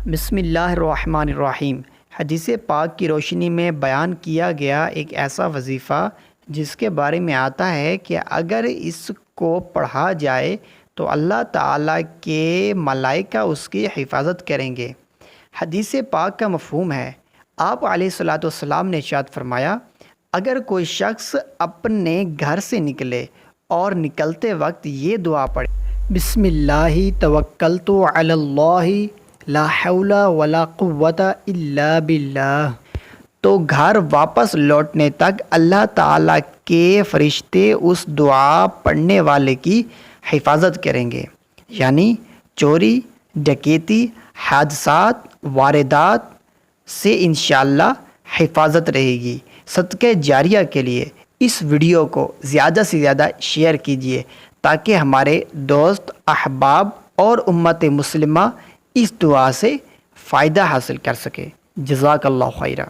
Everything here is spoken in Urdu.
بسم اللہ الرحمن الرحیم۔ حدیث پاک کی روشنی میں بیان کیا گیا ایک ایسا وظیفہ جس کے بارے میں آتا ہے کہ اگر اس کو پڑھا جائے تو اللہ تعالیٰ کے ملائکہ اس کی حفاظت کریں گے۔ حدیث پاک کا مفہوم ہے، آپ علیہ الصلاۃ والسلام نے ارشاد فرمایا، اگر کوئی شخص اپنے گھر سے نکلے اور نکلتے وقت یہ دعا پڑھے، بسم اللہ توکلت علی اللہ لا حول ولا قوت الا باللہ، تو گھر واپس لوٹنے تک اللہ تعالیٰ کے فرشتے اس دعا پڑھنے والے کی حفاظت کریں گے۔ یعنی چوری، ڈکیتی، حادثات، واردات سے انشاءاللہ حفاظت رہے گی۔ صدقہ جاریہ کے لیے اس ویڈیو کو زیادہ سے زیادہ شیئر کیجیے تاکہ ہمارے دوست، احباب اور امت مسلمہ اس دعا سے فائدہ حاصل کر سکے۔ جزاک اللہ خیرہ۔